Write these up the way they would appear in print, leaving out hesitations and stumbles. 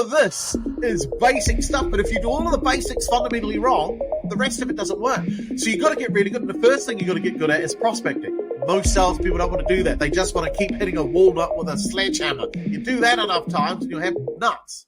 of this is basic stuff, but if you do all of the basics fundamentally wrong, the rest of it doesn't work. So you've got to get really good. And the first thing you've got to get good at is prospecting. Most salespeople don't want to do that. They just want to keep hitting a walnut with a sledgehammer. You do that enough times and you'll have nuts.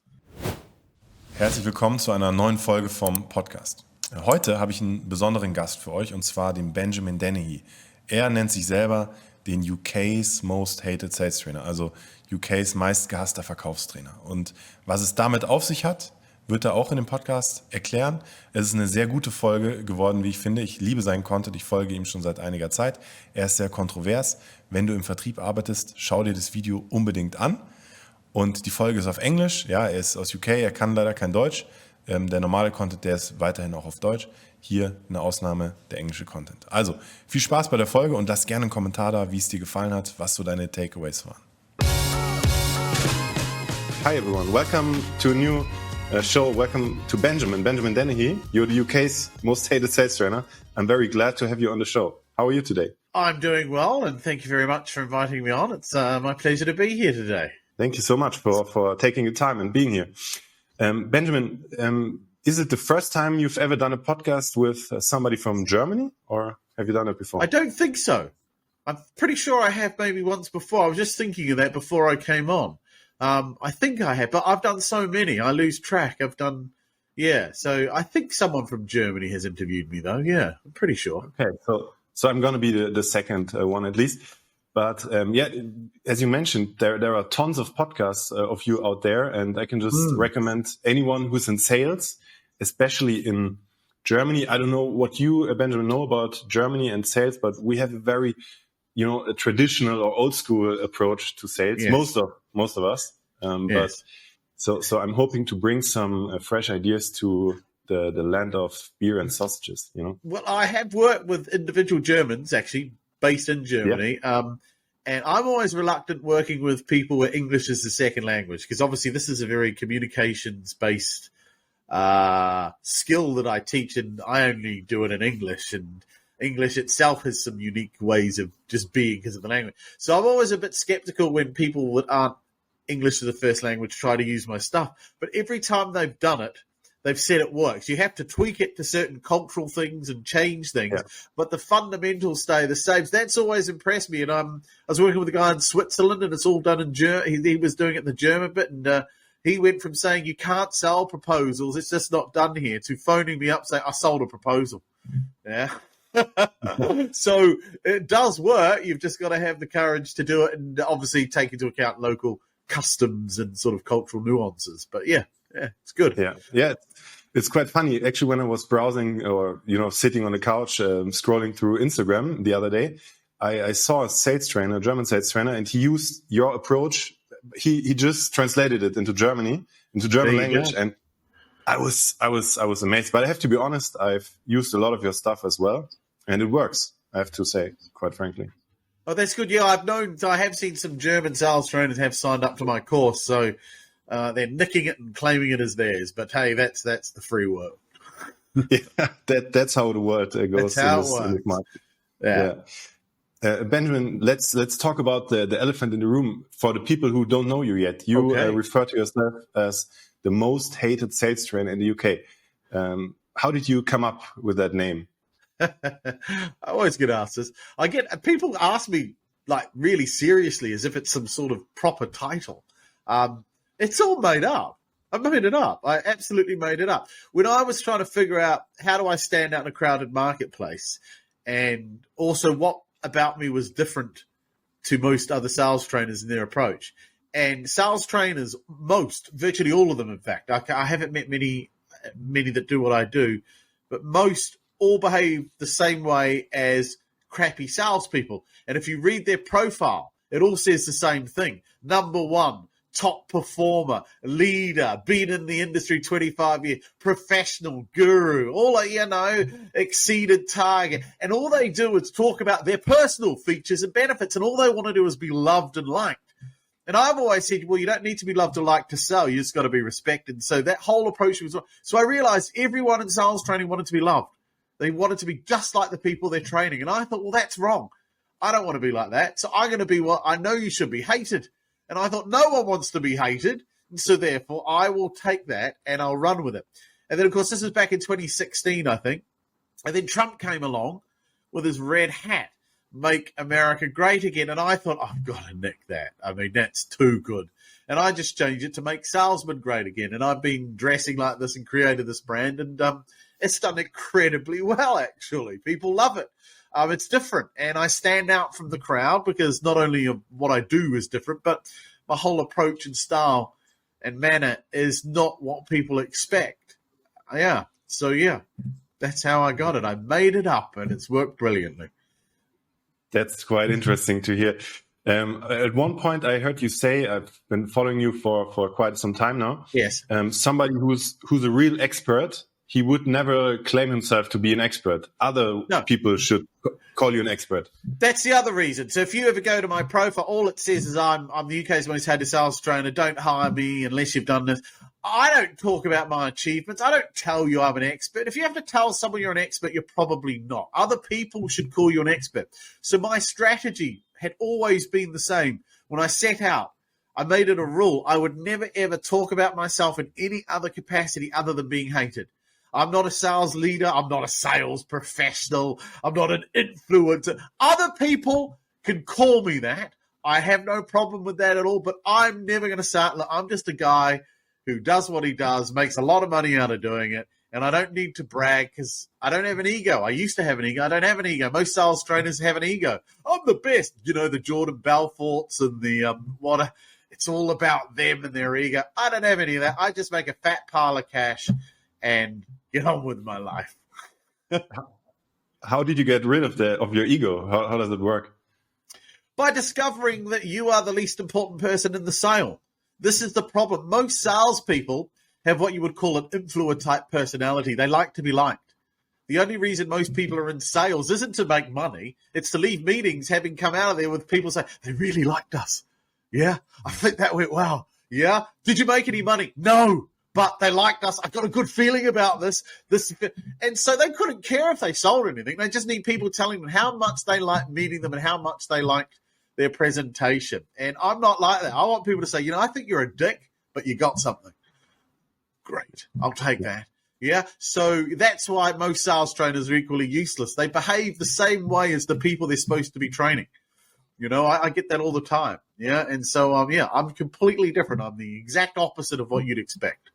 Herzlich willkommen zu einer neuen Folge vom Podcast. Heute habe ich einen besonderen Gast für euch, und zwar den Benjamin Dennehy. Er nennt sich selber den UK's Most Hated Sales Trainer, also UK's meistgehasster Verkaufstrainer. Und was es damit auf sich hat, wird er auch in dem Podcast erklären. Es ist eine sehr gute Folge geworden, wie ich finde. Ich liebe seinen Content, ich folge ihm schon seit einiger Zeit. Er ist sehr kontrovers. Wenn du im Vertrieb arbeitest, schau dir das Video unbedingt an. Und die Folge ist auf Englisch. Ja, er ist aus UK, er kann leider kein Deutsch. Der normale Content, der ist weiterhin auch auf Deutsch. Hier eine Ausnahme, der englische Content. Also, viel Spaß bei der Folge und lass gerne einen Kommentar da, wie es dir gefallen hat, was so deine Takeaways waren. Hi everyone, welcome to a new show. Welcome to Benjamin Dennehy. You're the UK's most hated sales trainer. I'm very glad to have you on the show. How are you today? I'm doing well, and thank you very much for inviting me on. It's my pleasure to be here today. Thank you so much for taking the time and being here. Benjamin, is it the first time you've ever done a podcast with somebody from Germany, or have you done it before? I don't think so. I'm pretty sure I have maybe once before. I was just thinking of that before I came on. I think I have, but I've done so many, I lose track. So I think someone from Germany has interviewed me, though. Yeah, I'm pretty sure. Okay, so I'm going to be the second one at least. But as you mentioned, there are tons of podcasts of you out there, and I can just recommend anyone who's in sales, especially in Germany. I don't know what you, Benjamin, know about Germany and sales, but we have a very, a traditional or old school approach to sales. Yes. Most of us. Yes. But so I'm hoping to bring some fresh ideas to the land of beer and sausages. Well, I have worked with individual Germans actually, based in Germany. Yeah. And I'm always reluctant working with people where English is the second language, because obviously this is a very communications-based skill that I teach, and I only do it in English, and English itself has some unique ways of just being because of the language. So I'm always a bit skeptical when people that aren't English as a first language try to use my stuff. But every time they've done it, they've said it works. You have to tweak it to certain cultural things and change things, but the fundamentals stay the same. So that's always impressed me. And I was working with a guy in Switzerland, and it's all done in German. He was doing it in the German bit, and he went from saying you can't sell proposals, it's just not done here, to phoning me up saying I sold a proposal. Yeah. So it does work. You've just got to have the courage to do it, and obviously take into account local customs and sort of cultural nuances. But yeah, it's good. Yeah. It's quite funny. Actually, when I was browsing or, sitting on the couch, scrolling through Instagram the other day, I saw a German sales trainer, and he used your approach. He just translated it into German language. And I was amazed. But I have to be honest, I've used a lot of your stuff as well, and it works, I have to say, quite frankly. Oh, that's good. Yeah, I have seen some German sales trainers have signed up to my course, so they're nicking it and claiming it as theirs. But hey, that's the free world. Yeah, that's how the world goes. That's how it works. In this market. Yeah. Benjamin, let's talk about the elephant in the room. For the people who don't know you yet, you refer to yourself as the most hated sales trainer in the UK. How did you come up with that name? I always get asked this. People ask me like really seriously as if it's some sort of proper title. It's all made up. I made it up. I absolutely made it up. When I was trying to figure out how do I stand out in a crowded marketplace, and also what about me was different to most other sales trainers in their approach. And sales trainers, virtually all of them, in fact, I haven't met many that do what I do, but most all behave the same way as crappy salespeople. And if you read their profile, it all says the same thing. Number one, top performer, leader, been in the industry 25 years, professional, guru, exceeded target. And all they do is talk about their personal features and benefits, and all they want to do is be loved and liked. And I've always said, well, you don't need to be loved or liked to sell. You just got to be respected. So that whole approach was wrong. So I realized everyone in sales training wanted to be loved. They wanted to be just like the people they're training. And I thought, well, that's wrong. I don't want to be like that. So I'm going to be what I know you should be, hated. And I thought no one wants to be hated. So therefore, I will take that and I'll run with it. And then, of course, this was back in 2016, I think. And then Trump came along with his red hat, Make America Great Again. And I thought, I've got to nick that. I mean, that's too good. And I just changed it to Make Salesmen Great Again. And I've been dressing like this and created this brand. And it's done incredibly well, actually. People love it. It's different. And I stand out from the crowd because not only what I do is different, but my whole approach and style and manner is not what people expect. Yeah. So, yeah, that's how I got it. I made it up and it's worked brilliantly. That's quite interesting to hear. At one point, I heard you say, I've been following you for quite some time now. Yes. Somebody who's a real expert, he would never claim himself to be an expert. Other people should call you an expert. That's the other reason. So if you ever go to my profile, all it says is I'm the UK's most hated sales trainer. Don't hire me unless you've done this. I don't talk about my achievements. I don't tell you I'm an expert. If you have to tell someone you're an expert, you're probably not. Other people should call you an expert. So my strategy had always been the same. When I set out, I made it a rule. I would never, ever talk about myself in any other capacity other than being hated. I'm not a sales leader. I'm not a sales professional. I'm not an influencer. Other people can call me that. I have no problem with that at all, but I'm never going to start. Look, I'm just a guy who does what he does, makes a lot of money out of doing it, and I don't need to brag because I don't have an ego. I used to have an ego. I don't have an ego. Most sales trainers have an ego. I'm the best. You know, the Jordan Belforts and the it's all about them and their ego. I don't have any of that. I just make a fat pile of cash and get on with my life. How did you get rid of your ego? How does it work? By discovering that you are the least important person in the sale. This is the problem. Most salespeople have what you would call an influencer-type personality. They like to be liked. The only reason most people are in sales isn't to make money. It's to leave meetings having come out of there with people say, they really liked us. Yeah, I think that went well. Yeah. Did you make any money? No, but they liked us. I got a good feeling about this. And so they couldn't care if they sold anything. They just need people telling them how much they liked meeting them and how much they liked their presentation. And I'm not like that. I want people to say, you know, I think you're a dick, but you got something. Great. I'll take that. Yeah. So that's why most sales trainers are equally useless. They behave the same way as the people they're supposed to be training. You know, I get that all the time. Yeah. And so, I'm completely different. I'm the exact opposite of what you'd expect.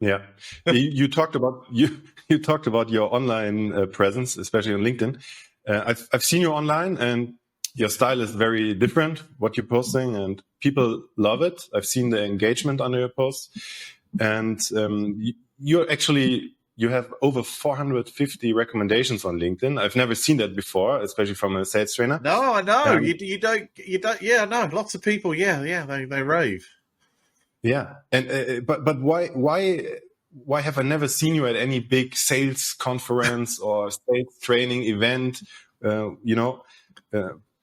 Yeah. You talked about your online presence, especially on LinkedIn. I've seen you online and your style is very different, what you're posting, and people love it. I've seen the engagement under your posts. And you have over 450 recommendations on LinkedIn. I've never seen that before, especially from a sales trainer. No, I know. You don't. Yeah, no, lots of people. Yeah, they rave. Yeah. And, but why have I never seen you at any big sales conference or sales training event,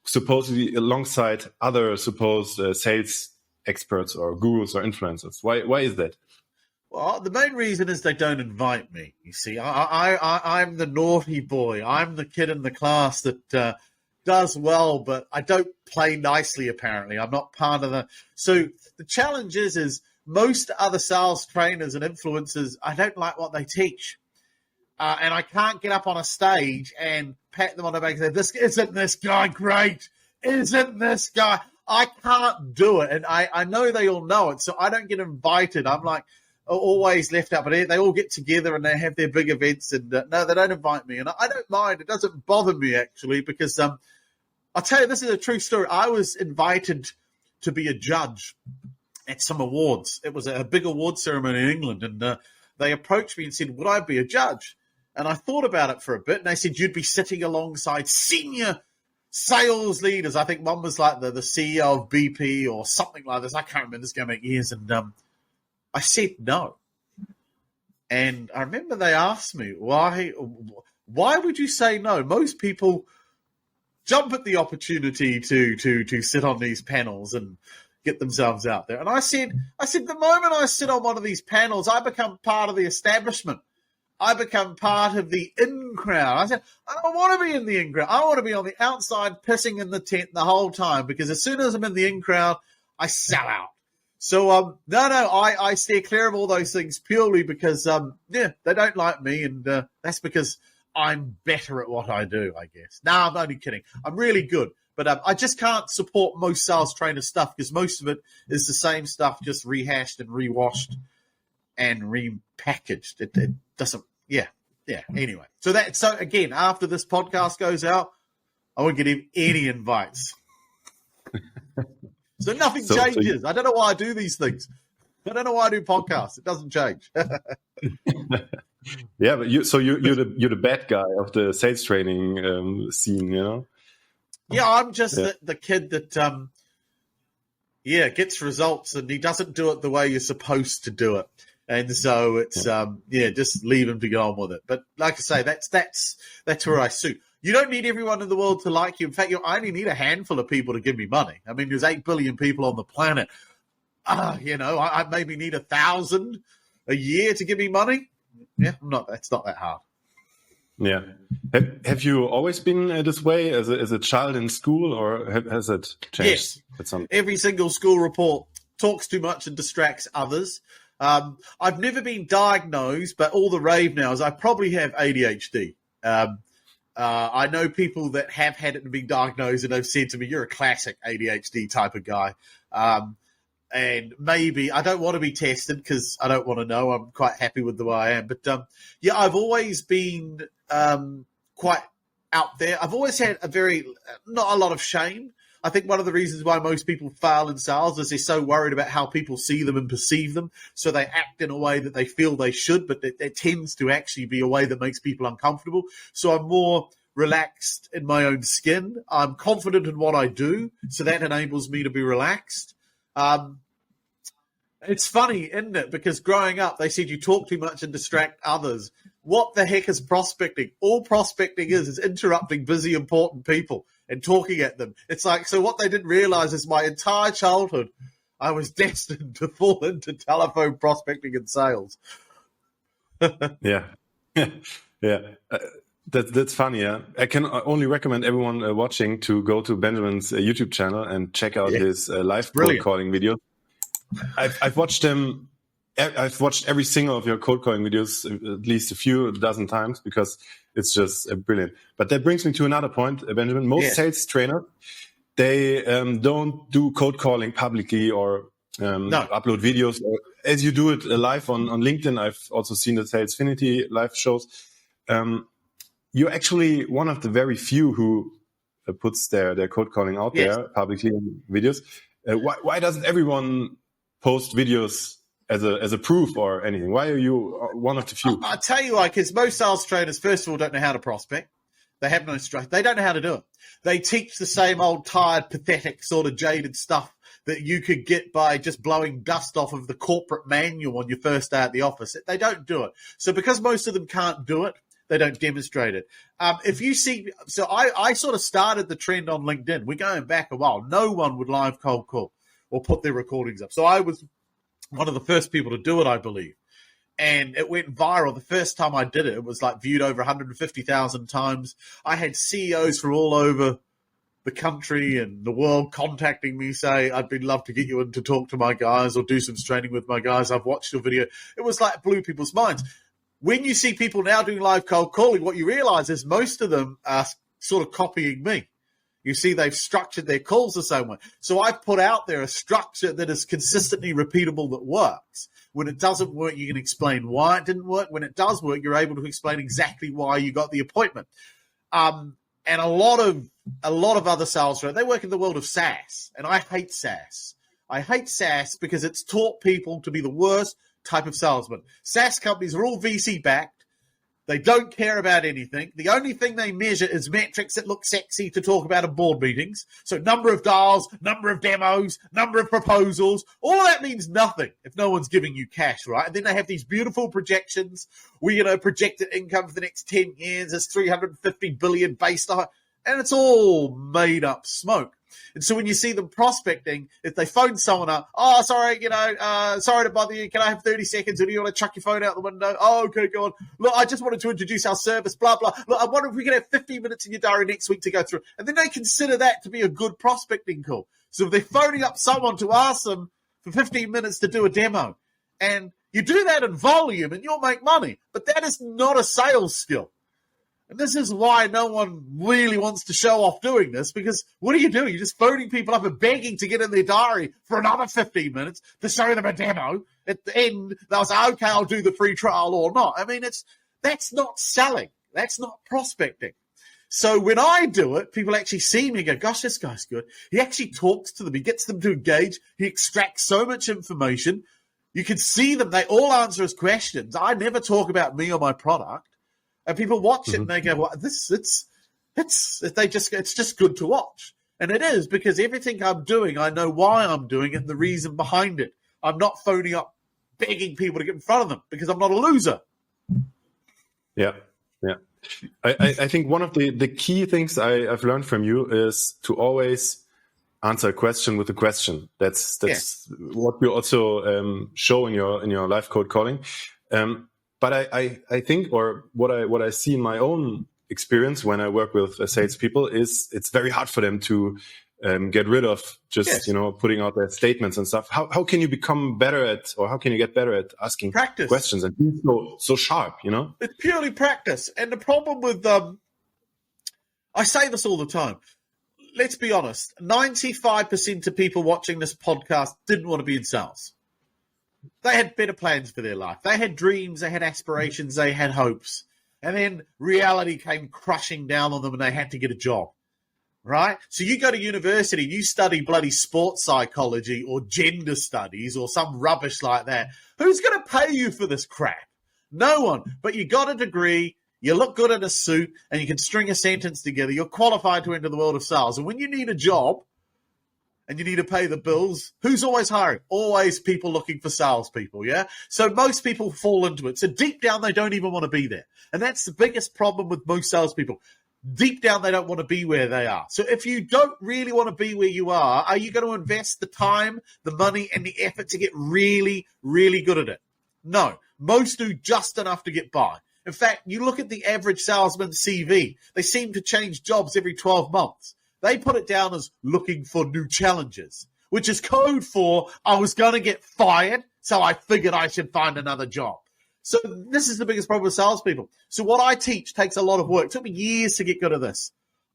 supposedly alongside other supposed sales experts or gurus or influencers? Why is that? Well, the main reason is they don't invite me. You see, I'm the naughty boy. I'm the kid in the class that does well, but I don't play nicely, apparently. I'm not part of the... So the challenge is most other sales trainers and influencers, I don't like what they teach. And I can't get up on a stage and pat them on the back and say, isn't this guy great? Isn't this guy? I can't do it. And I know they all know it, so I don't get invited. I'm like always left out. But they all get together and they have their big events. And no, they don't invite me. And I don't mind. It doesn't bother me, actually, because I'll tell you, this is a true story. I was invited to be a judge at some awards. It was a big award ceremony in England. And they approached me and said, would I be a judge? And I thought about it for a bit, and they said, you'd be sitting alongside senior sales leaders. I think one was like the CEO of BP or something like this. I can't remember. This is going back years. And I said no. And I remember they asked me, why would you say no? Most people jump at the opportunity to sit on these panels and get themselves out there. And I said, the moment I sit on one of these panels, I become part of the establishment. I become part of the in crowd. I said, I don't want to be in the in crowd. I want to be on the outside pissing in the tent the whole time, because as soon as I'm in the in crowd, I sell out. So, I steer clear of all those things purely because, they don't like me, and that's because I'm better at what I do, I guess. No, I'm only kidding. I'm really good, but I just can't support most sales trainer stuff because most of it is the same stuff, just rehashed and rewashed and repackaged. It doesn't, yeah. Anyway, so again, after this podcast goes out, I won't get him any invites. So nothing changes. I don't know why I do these things. I don't know why I do podcasts. It doesn't change. Yeah, but you're the bad guy of the sales training scene, you know? Yeah, I'm just the kid that gets results, and he doesn't do it the way you're supposed to do it. And so it's just leave him to get on with it. But like I say, that's where I suit. You don't need everyone in the world to like you. In fact, I only need a handful of people to give me money. I mean, there's 8 billion people on the planet. I maybe need 1,000 a year to give me money. Yeah, that's not that hard. Yeah. Have you always been this way as a child in school, or has it changed? Yes. Every single school report talks too much and distracts others. I've never been diagnosed, but all the rave now is I probably have ADHD. I know people that have had it and been diagnosed and have said to me, you're a classic ADHD type of guy. And maybe I don't want to be tested because I don't want to know. I'm quite happy with the way I am. But, I've always been quite out there. I've always had not a lot of shame. I think one of the reasons why most people fail in sales is they're so worried about how people see them and perceive them. So they act in a way that they feel they should, but it tends to actually be a way that makes people uncomfortable. So I'm more relaxed in my own skin. I'm confident in what I do. So that enables me to be relaxed. It's funny, isn't it? Because growing up, they said you talk too much and distract others. What the heck is prospecting? All prospecting is interrupting busy, important people and talking at them. It's like, so what they didn't realize is my entire childhood, I was destined to fall into telephone prospecting and sales. Yeah. That's funny. Yeah, I can only recommend everyone watching to go to Benjamin's YouTube channel and check out his live cold calling video. I've watched him. I've watched every single of your cold calling videos at least a few dozen times because it's just brilliant. But that brings me to another point, Benjamin. Most sales trainers, they don't do cold calling publicly or upload videos as you do it live on LinkedIn. I've also seen the Salesfinity live shows. You're actually one of the very few who puts their cold calling out there publicly in videos. Why doesn't everyone post videos as a proof or anything? Why are you one of the few? I'll tell you why, because most sales trainers, first of all, don't know how to prospect. They have no structure. They don't know how to do it. They teach the same old tired, pathetic, sort of jaded stuff that you could get by just blowing dust off of the corporate manual on your first day at the office. They don't do it. So because most of them can't do it, they don't demonstrate it. If you see, so I sort of started the trend on LinkedIn. We're going back a while. No one would live cold call or put their recordings up. So I was one of the first people to do it, I believe. And it went viral. The first time I did it, it was like viewed over 150,000 times. I had CEOs from all over the country and the world contacting me, say, I'd love to get you in to talk to my guys or do some training with my guys. I've watched your video. It was like blew people's minds. When you see people now doing live cold calling, what you realize is most of them are sort of copying me. You see, they've structured their calls the same way. So I've put out there a structure that is consistently repeatable that works. When it doesn't work, you can explain why it didn't work. When it does work, you're able to explain exactly why you got the appointment. And a lot of other sales, they work in the world of SaaS, and I hate SaaS. I hate SaaS because it's taught people to be the worst type of salesman. SaaS companies are all VC backed. They don't care about anything. The only thing they measure is metrics that look sexy to talk about at board meetings. So number of dials, number of demos, number of proposals. All of that means nothing if no one's giving you cash, right? And then they have these beautiful projections. Projected income for the next 10 years is 350 billion based on, and it's all made up smoke. And so when you see them prospecting, if they phone someone up, oh, sorry, sorry to bother you. Can I have 30 seconds? Or do you want to chuck your phone out the window? Oh, okay, go on. Look, I just wanted to introduce our service, blah, blah. Look, I wonder if we can have 15 minutes in your diary next week to go through. And then they consider that to be a good prospecting call. So if they're phoning up someone to ask them for 15 minutes to do a demo. And you do that in volume and you'll make money. But that is not a sales skill. And this is why no one really wants to show off doing this, because what are you doing? You're just phoning people up and begging to get in their diary for another 15 minutes to show them a demo. At the end, they'll say, okay, I'll do the free trial or not. I mean, that's not selling. That's not prospecting. So when I do it, people actually see me and go, gosh, this guy's good. He actually talks to them. He gets them to engage. He extracts so much information. You can see them. They all answer his questions. I never talk about me or my product. And people watch it and they go, well, it's just good to watch. And it is, because everything I'm doing, I know why I'm doing it and the reason behind it. I'm not phoning up, begging people to get in front of them, because I'm not a loser. Yeah. I think one of the key things I've learned from you is to always answer a question with a question. That's what you also show in your life code calling. But I think, or what I see in my own experience when I work with salespeople is it's very hard for them to get rid of just putting out their statements and stuff. How can you become better at, or how can you get better at asking questions and being so sharp? It's purely practice. And the problem with I say this all the time. Let's be honest. 95% of people watching this podcast didn't want to be in sales. They had better plans for their life. They had dreams, they had aspirations, they had hopes. And then reality came crushing down on them and they had to get a job, right? So you go to university, you study bloody sports psychology or gender studies or some rubbish like that. Who's going to pay you for this crap? No one. But you got a degree, you look good in a suit, and you can string a sentence together. You're qualified to enter the world of sales. And when you need a job, and you need to pay the bills, who's always hiring? Always people looking for salespeople, yeah? So most people fall into it. So deep down, they don't even want to be there. And that's the biggest problem with most salespeople. Deep down, they don't want to be where they are. So if you don't really want to be where you are you going to invest the time, the money, and the effort to get really, really good at it? No. Most do just enough to get by. In fact, you look at the average salesman's CV. They seem to change jobs every 12 months. They put it down as looking for new challenges, which is code for I was going to get fired, so I figured I should find another job. So this is the biggest problem with salespeople. So what I teach takes a lot of work. It took me years to get good at this.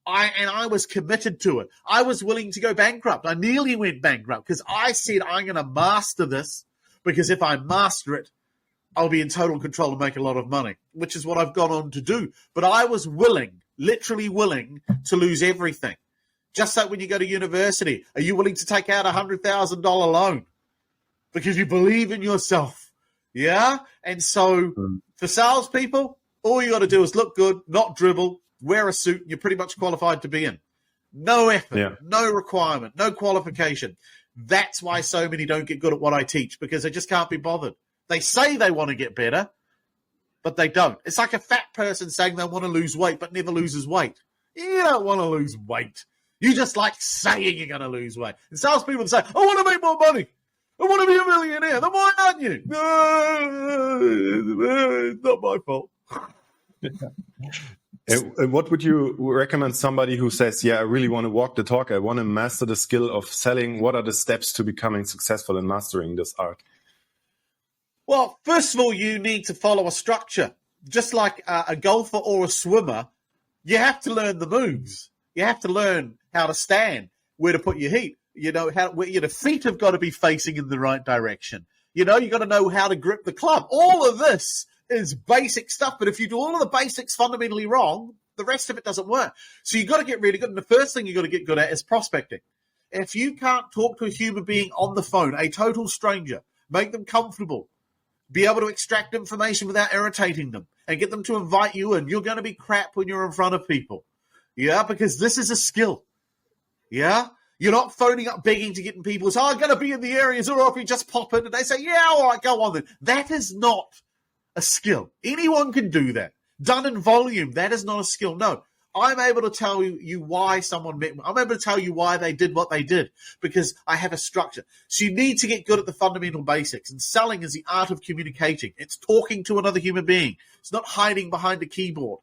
I was committed to it. I was willing to go bankrupt. I nearly went bankrupt because I said I'm going to master this, because if I master it, I'll be in total control and make a lot of money, which is what I've gone on to do. But I was willing, literally willing, to lose everything. Just like when you go to university, are you willing to take out $100,000 loan because you believe in yourself? Yeah? And so for salespeople, all you got to do is look good, not dribble, wear a suit, and you're pretty much qualified to be in. No effort, no requirement, no qualification. That's why so many don't get good at what I teach, because they just can't be bothered. They say they want to get better, but they don't. It's like a fat person saying they want to lose weight but never loses weight. You don't want to lose weight. You just like saying you're going to lose weight. And salespeople say, I want to make more money. I want to be a millionaire. Then why aren't you? It's not my fault. And what would you recommend somebody who says, I really want to walk the talk. I want to master the skill of selling. What are the steps to becoming successful in mastering this art? Well, first of all, you need to follow a structure. Just like a golfer or a swimmer, you have to learn the moves. You have to learn how to stand, where to put your feet. Where your feet have got to be facing in the right direction. You got to know how to grip the club. All of this is basic stuff. But if you do all of the basics fundamentally wrong, the rest of it doesn't work. So you've got to get really good. And the first thing you've got to get good at is prospecting. If you can't talk to a human being on the phone, a total stranger, make them comfortable, be able to extract information without irritating them, and get them to invite you in, you're going to be crap when you're in front of people. Yeah, because this is a skill. Yeah? You're not phoning up begging to get in people. I'm going to be in the areas, or if you just pop in and they say, yeah, all right, go on then. That is not a skill. Anyone can do that. Done in volume, that is not a skill. No, I'm able to tell you why someone met me. I'm able to tell you why they did what they did, because I have a structure. So you need to get good at the fundamental basics. And selling is the art of communicating. It's talking to another human being. It's not hiding behind a keyboard.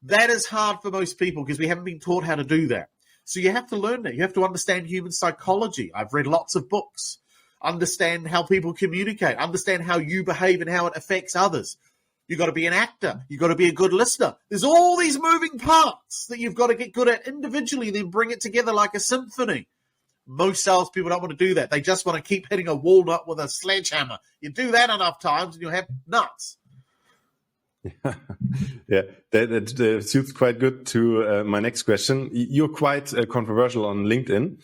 That is hard for most people because we haven't been taught how to do that. So you have to learn that. You have to understand human psychology. I've read lots of books. understand how people communicate, understand how you behave and how it affects others. You've got to be an actor. You've got to be a good listener. There's all these moving parts that you've got to get good at individually and then bring it together like a symphony. Most salespeople don't want to do that. They just want to keep hitting a walnut with a sledgehammer. You do that enough times and you'll have nuts. Yeah, that suits quite good to my next question. You're quite controversial on LinkedIn,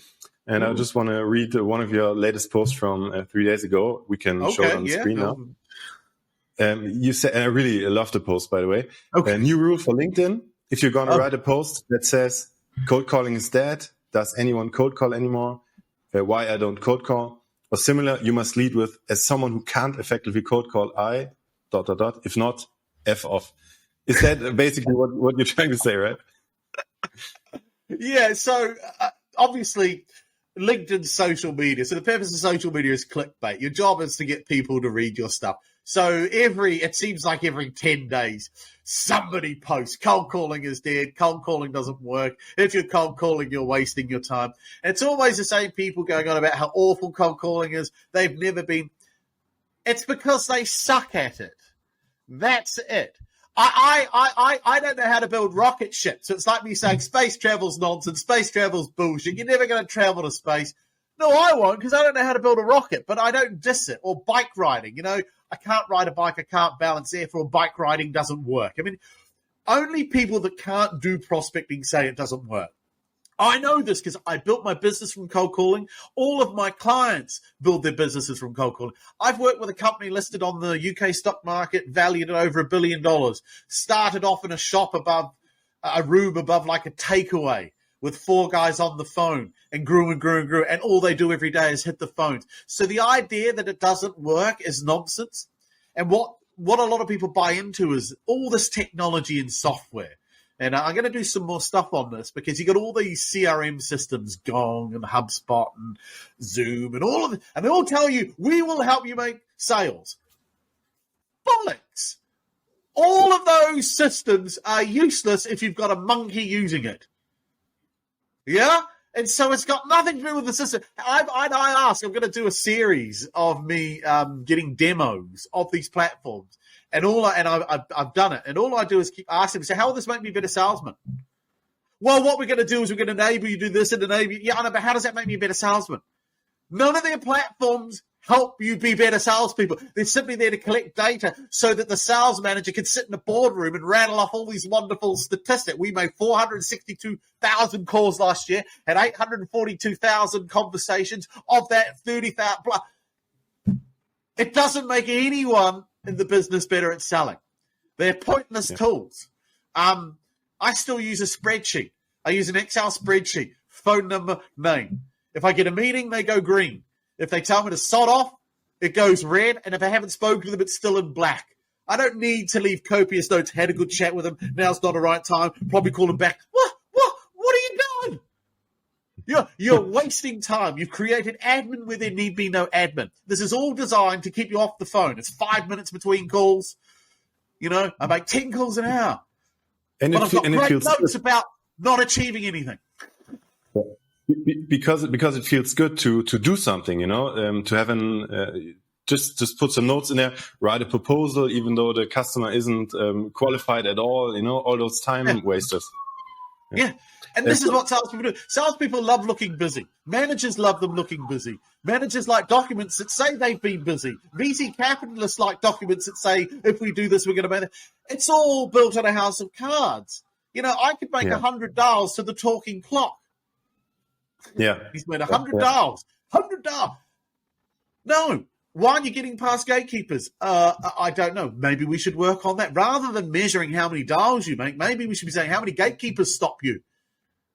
and I just want to read one of your latest posts from 3 days ago. We can show it on the screen now. You said, and I really love the post, by the way. A new rule for LinkedIn: if you're going to write a post that says "cold calling is dead," does anyone cold call anymore? Why I don't cold call, or similar, you must lead with, as someone who can't effectively cold call, I ... If not, F off. Is that basically what you're trying to say, right? Yeah, so obviously LinkedIn's social media. So the purpose of social media is clickbait. Your job is to get people to read your stuff. So it seems like every 10 days, somebody posts, cold calling is dead, cold calling doesn't work. If you're cold calling, you're wasting your time. And it's always the same people going on about how awful cold calling is. They've never been. It's because they suck at it. That's it. I don't know how to build rocket ships. So it's like me saying space travel's nonsense, space travel's bullshit. You're never going to travel to space. No, I won't, because I don't know how to build a rocket, but I don't diss it. Or bike riding. I can't ride a bike, I can't balance, therefore bike riding doesn't work. I mean, only people that can't do prospecting say it doesn't work. I know this because I built my business from cold calling. All of my clients build their businesses from cold calling. I've worked with a company listed on the UK stock market, valued at over $1 billion. Started off in a shop above, a room above like a takeaway with 4 guys on the phone, and grew and grew and grew. And all they do every day is hit the phones. So the idea that it doesn't work is nonsense. And what a lot of people buy into is all this technology and software. And I'm going to do some more stuff on this because you got all these CRM systems, Gong and HubSpot and Zoom and all of it. And they all tell you, we will help you make sales. Bollocks. All of those systems are useless if you've got a monkey using it. Yeah? And so it's got nothing to do with the system. I'm going to do a series of me getting demos of these platforms. And I've done it. And all I do is keep asking them, how will this make me a better salesman? Well, what we're going to do is we're going to enable you to do this and enable you. Yeah, I know, but how does that make me a better salesman? None of their platforms help you be better salespeople. They're simply there to collect data so that the sales manager can sit in a boardroom and rattle off all these wonderful statistics. We made 462,000 calls last year, had 842,000 conversations. Of that, 30,000. It doesn't make anyone in the business better at selling. They're pointless tools. I still use a spreadsheet. I use an Excel spreadsheet, phone number, name. If I get a meeting, they go green. If they tell me to sod off, it goes red. And if I haven't spoken to them, it's still in black. I don't need to leave copious notes. Had a good chat with them. Now's not the right time. Probably call them back. What are you doing? You're wasting time. You've created admin where there need be no admin. This is all designed to keep you off the phone. It's 5 minutes between calls. I make 10 calls an hour. But I've got great notes about not achieving anything. Because it feels good to do something, to have just put some notes in there, write a proposal, even though the customer isn't qualified at all, all those time wasters. Yeah. And this is what salespeople do. Salespeople love looking busy. Managers love them looking busy. Managers like documents that say they've been busy. VC capitalists like documents that say, if we do this, we're going to make it. It's all built on a house of cards. I could make 100 dials to the talking clock. Yeah. He's made 100 dials. 100 dials. No. Why aren't you getting past gatekeepers? I don't know. Maybe we should work on that. Rather than measuring how many dials you make, maybe we should be saying how many gatekeepers stop you.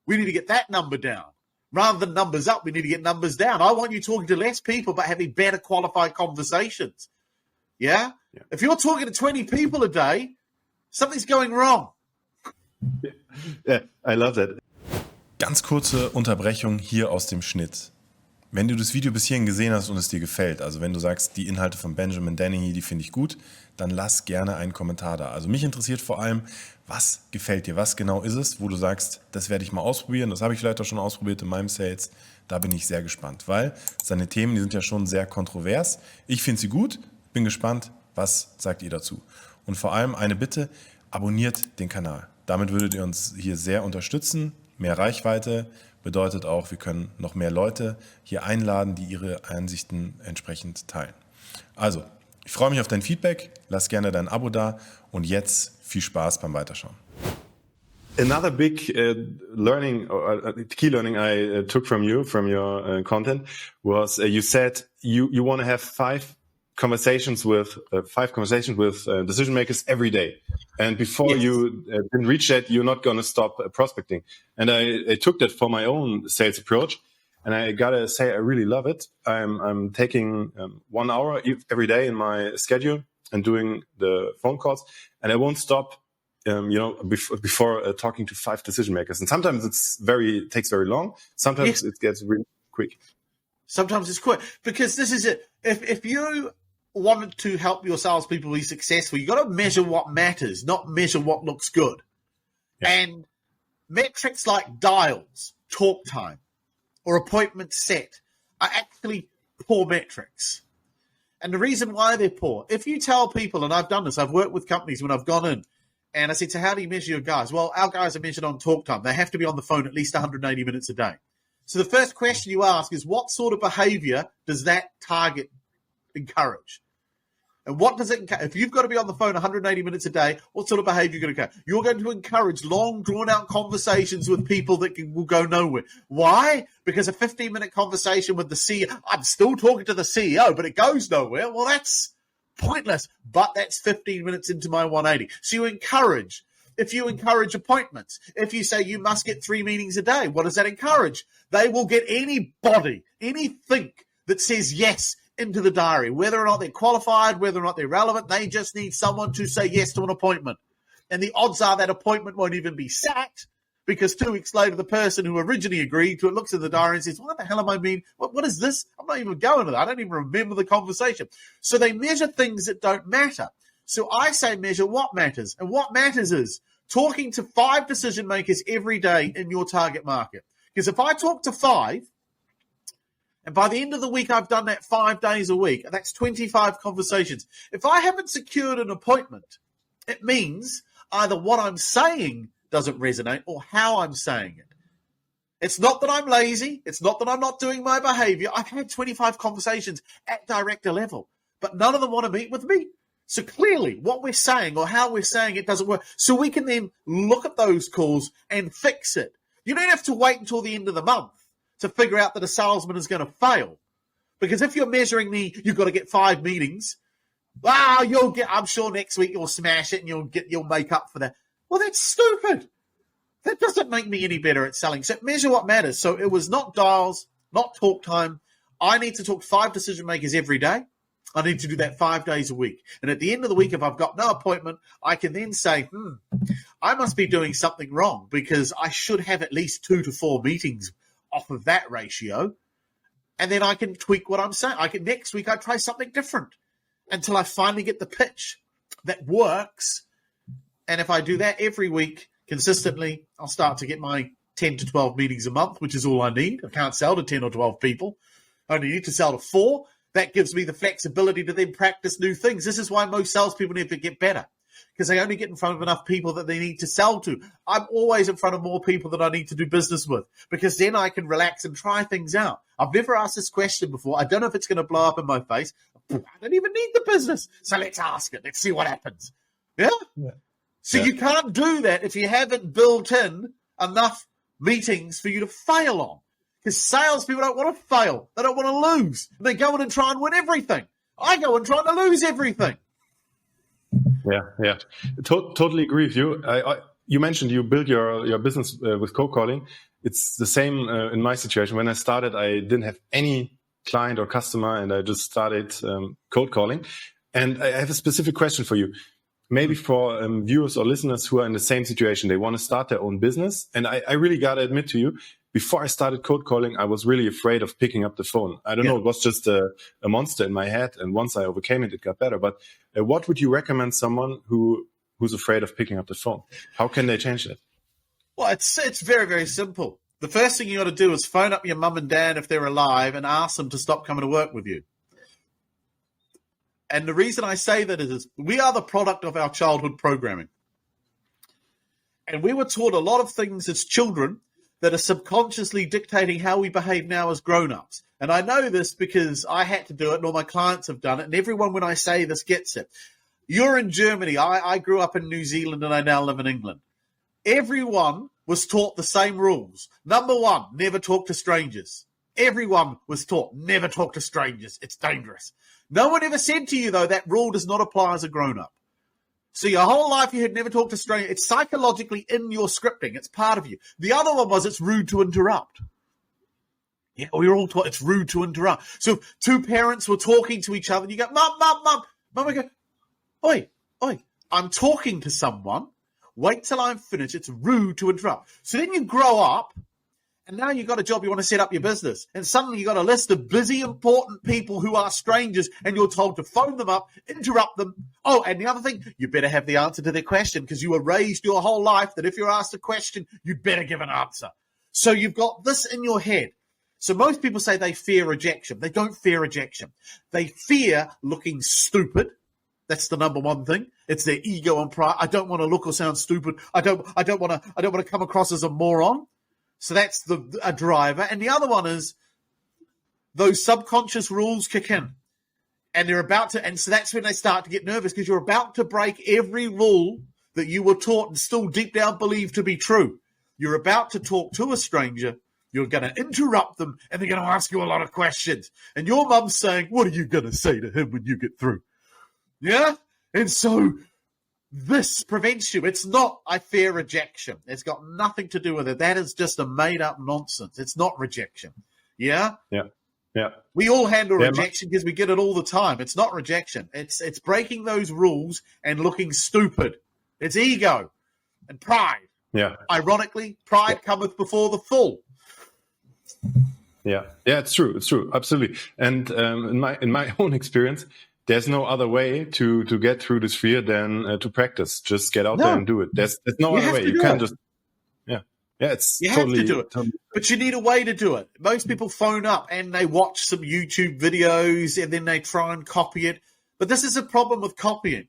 We need to get that number down. Rather than numbers up, we need to get numbers down. I want you talking to less people but having better qualified conversations. Yeah? If you're talking to 20 people a day, something's going wrong. Yeah, I love that. Ganz kurze Unterbrechung hier aus dem Schnitt. Wenn du das Video bis hierhin gesehen hast und es dir gefällt, also wenn du sagst, die Inhalte von Benjamin Dennehy, die finde ich gut, dann lass gerne einen Kommentar da. Also mich interessiert vor allem, was gefällt dir, was genau ist es, wo du sagst, das werde ich mal ausprobieren, das habe ich vielleicht auch schon ausprobiert in meinem Sales, da bin ich sehr gespannt, weil seine Themen, die sind ja schon sehr kontrovers. Ich finde sie gut, bin gespannt, was sagt ihr dazu? Und vor allem eine Bitte, abonniert den Kanal. Damit würdet ihr uns hier sehr unterstützen, mehr Reichweite, bedeutet auch, wir können noch mehr Leute hier einladen, die ihre Ansichten entsprechend teilen. Also, ich freue mich auf dein Feedback, lass gerne dein Abo da und jetzt viel Spaß beim Weiterschauen. Another big learning, or key learning I took from you, from your content, was you said you want to have five conversations with decision makers every day. And before you didn't reach that, you're not going to stop prospecting. And I took that for my own sales approach. And I gotta say, I really love it. I'm taking 1 hour every day in my schedule and doing the phone calls. And I won't stop, before talking to five decision makers. And sometimes it takes very long. Sometimes it gets really quick. Sometimes it's quick because this is it. If you wanted to help your salespeople be successful, you got to measure what matters, not measure what looks good. Yeah. And metrics like dials, talk time, or appointment set are actually poor metrics. And the reason why they're poor, if you tell people, and I've done this, I've worked with companies when I've gone in and I said, so how do you measure your guys? Well, our guys are measured on talk time. They have to be on the phone at least 180 minutes a day. So the first question you ask is, what sort of behavior does that target encourage? And what does it encourage? If you've got to be on the phone 180 minutes a day, what sort of behavior are you going to encourage? You're going to encourage long, drawn-out conversations with people that will go nowhere. Why? Because a 15-minute conversation with the CEO, I'm still talking to the CEO, but it goes nowhere. Well, that's pointless. But that's 15 minutes into my 180. So you encourage. If you encourage appointments, if you say you must get 3 meetings a day, what does that encourage? They will get anybody, anything that says yes into the diary, whether or not they're qualified, whether or not they're relevant. They just need someone to say yes to an appointment. And the odds are that appointment won't even be sat because 2 weeks later, the person who originally agreed to it looks at the diary and says, what the hell am I mean? What is this? I'm not even going to that. I don't even remember the conversation. So they measure things that don't matter. So I say measure what matters. And what matters is talking to 5 decision makers every day in your target market. Because if I talk to 5, and by the end of the week, I've done that 5 days a week, that's 25 conversations. If I haven't secured an appointment, it means either what I'm saying doesn't resonate or how I'm saying it. It's not that I'm lazy. It's not that I'm not doing my behavior. I've had 25 conversations at director level, but none of them want to meet with me. So clearly what we're saying or how we're saying it doesn't work. So we can then look at those calls and fix it. You don't have to wait until the end of the month to figure out that a salesman is going to fail. Because if you're measuring you've got to get 5 meetings, I'm sure next week you'll smash it and you'll make up for that. Well, that's stupid. That doesn't make me any better at selling. So measure what matters. So it was not dials, not talk time. I need to talk to 5 decision makers every day. I need to do that 5 days a week. And at the end of the week, if I've got no appointment, I can then say, I must be doing something wrong because I should have at least 2 to 4 meetings off of that ratio. And then I can tweak what I'm saying. Next week, I try something different until I finally get the pitch that works. And if I do that every week consistently, I'll start to get my 10 to 12 meetings a month, which is all I need. I can't sell to 10 or 12 people. I only need to sell to 4. That gives me the flexibility to then practice new things. This is why most salespeople never get better, because they only get in front of enough people that they need to sell to. I'm always in front of more people that I need to do business with, because then I can relax and try things out. I've never asked this question before. I don't know if it's going to blow up in my face. I don't even need the business. So let's ask it. Let's see what happens. Yeah? So you can't do that if you haven't built in enough meetings for you to fail on. Because salespeople don't want to fail. They don't want to lose. They go in and try and win everything. I go and try to lose everything. Yeah. Totally agree with you. You mentioned you built your business with cold calling. It's the same in my situation. When I started, I didn't have any client or customer, and I just started cold calling. And I have a specific question for you. Maybe for viewers or listeners who are in the same situation, they want to start their own business. And I really got to admit to you, before I started cold calling, I was really afraid of picking up the phone. I don't know, it was just a monster in my head. And once I overcame it, it got better. But what would you recommend someone who's afraid of picking up the phone? How can they change that? Well, it's very, very simple. The first thing you got to do is phone up your mum and dad if they're alive and ask them to stop coming to work with you. And the reason I say that is we are the product of our childhood programming. And we were taught a lot of things as children that are subconsciously dictating how we behave now as grown-ups. And I know this because I had to do it and all my clients have done it. And everyone, when I say this, gets it. You're in Germany. I grew up in New Zealand and I now live in England. Everyone was taught the same rules. Number one, never talk to strangers. Everyone was taught never talk to strangers. It's dangerous. No one ever said to you, though, that rule does not apply as a grown-up. So your whole life you had never talked to strangers. It's psychologically in your scripting. It's part of you. The other one was it's rude to interrupt. Yeah, we were all taught it's rude to interrupt. So if two parents were talking to each other, and you go, Mum. Mum would go, oi, I'm talking to someone. Wait till I'm finished. It's rude to interrupt. So then you grow up, and now you've got a job. You want to set up your business. And suddenly you've got a list of busy, important people who are strangers, and you're told to phone them up, interrupt them. Oh, and the other thing, you better have the answer to their question because you were raised your whole life that if you're asked a question, you'd better give an answer. So you've got this in your head. So most people say they fear rejection. They don't fear rejection. They fear looking stupid. That's the number one thing. It's their ego and pride. I don't want to look or sound stupid. I don't want to come across as a moron. So that's a driver. And the other one is those subconscious rules kick in. And they're about to, and so that's when they start to get nervous because you're about to break every rule that you were taught and still deep down believe to be true. You're about to talk to a stranger. You're going to interrupt them and they're going to ask you a lot of questions. And your mum's saying, what are you going to say to him when you get through? Yeah? And so this prevents you. It's not, I fear rejection. It's got nothing to do with it. That is just a made-up nonsense. It's not rejection. Yeah? Yeah. We all handle rejection because we get it all the time. It's not rejection. It's breaking those rules and looking stupid. It's ego and pride. Yeah. Ironically, pride cometh before the fall. Yeah, it's true. Absolutely. And in my own experience, there's no other way to get through this fear than to practice. Just get out there and do it. There's no other way. You can't just. It's you totally, have to do it, but you need a way to do it. Most people phone up and they watch some YouTube videos and then they try and copy it. But this is a problem with copying.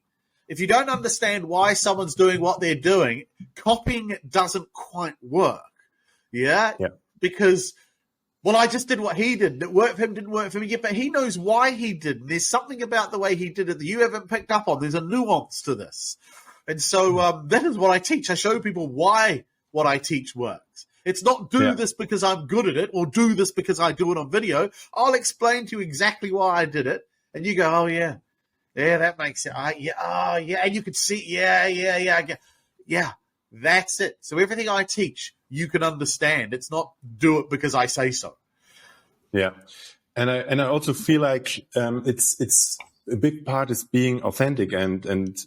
If you don't understand why someone's doing what they're doing, copying doesn't quite work. Yeah. Because, well, I just did what he did. It worked for him, didn't work for me yet, but he knows why he did. And there's something about the way he did it that you haven't picked up on. There's a nuance to this. And so that is what I teach. I show people why what I teach works. It's not do this because I'm good at it or do this because I do it on video. I'll explain to you exactly why I did it. And you go, oh, yeah, that makes it. And you could see, yeah, that's it. So everything I teach, you can understand. It's not do it because I say so. Yeah. And I also feel like it's a big part is being authentic and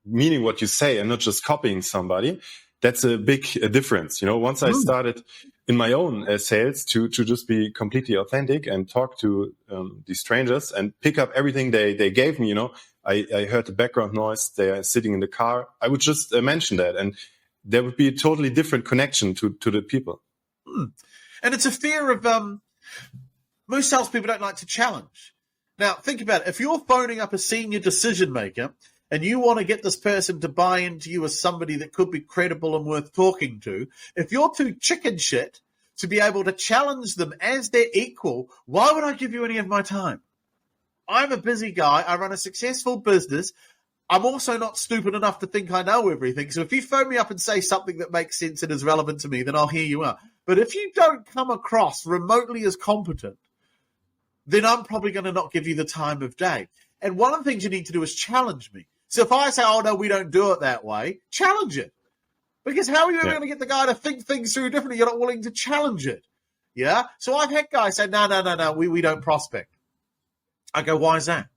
meaning what you say and not just copying somebody. That's a big difference. Once I started in my own sales to just be completely authentic and talk to these strangers and pick up everything they gave me, I heard the background noise. They are sitting in the car. I would just mention that and there would be a totally different connection to the people. And it's a fear of most salespeople don't like to challenge. Now, think about it. If you're phoning up a senior decision maker and you want to get this person to buy into you as somebody that could be credible and worth talking to, if you're too chicken shit to be able to challenge them as their equal, why would I give you any of my time? I'm a busy guy. I run a successful business. I'm also not stupid enough to think I know everything. So if you phone me up and say something that makes sense and is relevant to me, then I'll hear you out. But if you don't come across remotely as competent, then I'm probably going to not give you the time of day. And one of the things you need to do is challenge me. So if I say, oh, no, we don't do it that way, challenge it. Because how are you ever going to get the guy to think things through differently? You're not willing to challenge it. Yeah? So I've had guys say, no, we don't prospect. I go, why is that?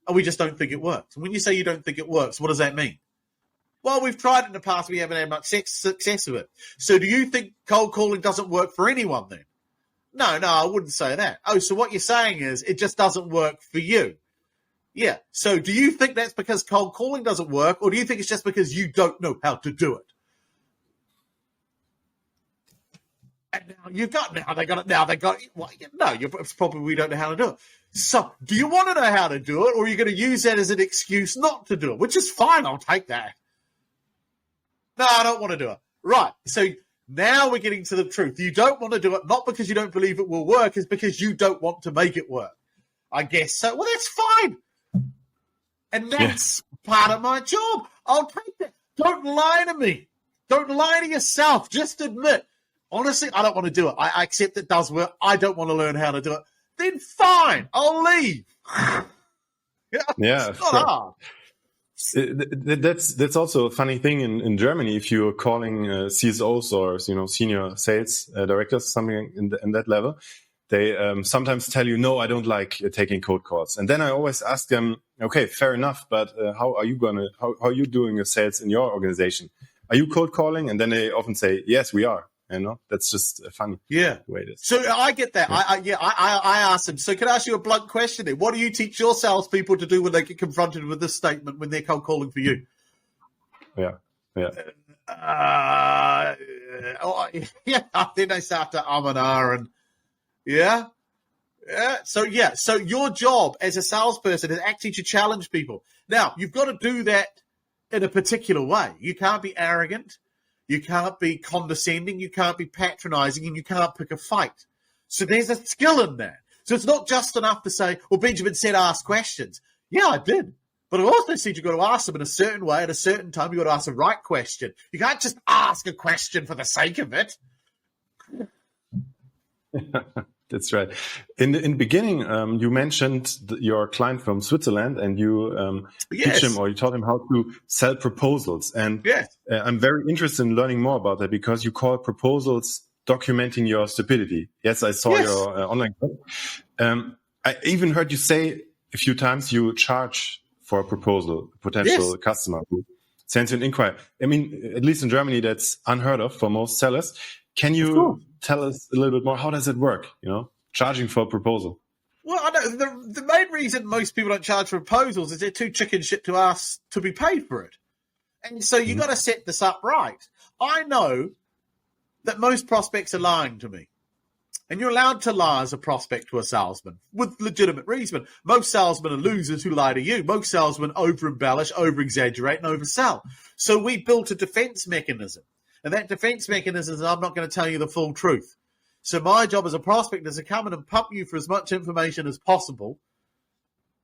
Oh, we just don't think it works. And when you say you don't think it works, what does that mean? Well, we've tried it in the past. We haven't had much success with it. So do you think cold calling doesn't work for anyone then? No, I wouldn't say that. Oh, so what you're saying is it just doesn't work for you. Yeah. So do you think that's because cold calling doesn't work, or do you think it's just because you don't know how to do it? And now they got it. Well, no, it's probably we don't know how to do it. So do you want to know how to do it, or are you going to use that as an excuse not to do it? Which is fine. I'll take that. No, I don't want to do it. Right. So now we're getting to the truth. You don't want to do it, not because you don't believe it will work, it's because you don't want to make it work. I guess so. Well, that's fine. And that's part of my job. I'll take that. Don't lie to me. Don't lie to yourself. Just admit, honestly, I don't want to do it. I accept it does work. I don't want to learn how to do it. Then fine, I'll leave. It's not hard. That's also a funny thing in Germany. If you're calling CSOs or senior sales directors, something in that level, they sometimes tell you, no, I don't like taking cold calls. And then I always ask them, okay, fair enough, but how are you doing your sales in your organization? Are you cold calling? And then they often say, yes, we are. That's just funny. Yeah, the way it is. So I get that. I asked them. So can I ask you a blunt question then? What do you teach your salespeople to do when they get confronted with this statement when they're cold calling for you? Yeah. Then they start to and ah and So your job as a salesperson is actually to challenge people. Now you've got to do that in a particular way. You can't be arrogant. You can't be condescending, you can't be patronizing, and you can't pick a fight. So there's a skill in that. So it's not just enough to say, well, Benjamin said ask questions. Yeah, I did. But I also said you've got to ask them in a certain way at a certain time. You've got to ask the right question. You can't just ask a question for the sake of it. That's right. In the beginning, you mentioned your client from Switzerland, and you teach him, or you taught him how to sell proposals. And I'm very interested in learning more about that, because you call proposals documenting your stupidity. Yes, I saw your online course. I even heard you say a few times you charge for a proposal, potential customer who sends you an inquiry. I mean, at least in Germany, that's unheard of for most sellers. Can you tell us a little bit more? How does it work? Charging for a proposal. Well, I know the main reason most people don't charge for proposals is they're too chicken shit to ask to be paid for it. And so you got to set this up right. I know that most prospects are lying to me. And you're allowed to lie as a prospect to a salesman with legitimate reason. Most salesmen are losers who lie to you. Most salesmen over-embellish, over-exaggerate, and oversell. So we built a defense mechanism. And that defense mechanism is I'm not going to tell you the full truth. So my job as a prospect is to come in and pump you for as much information as possible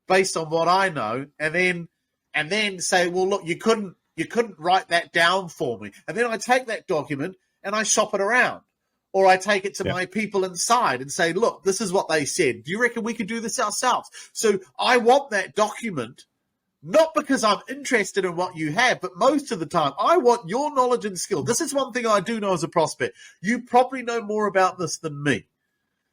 based on what I know, and then say, well, look, you couldn't write that down for me. And then I take that document and I shop it around. Or I take it to my people inside and say, look, this is what they said. Do you reckon we could do this ourselves? So I want that document, not because I'm interested in what you have, but most of the time, I want your knowledge and skill. This is one thing I do know as a prospect. You probably know more about this than me.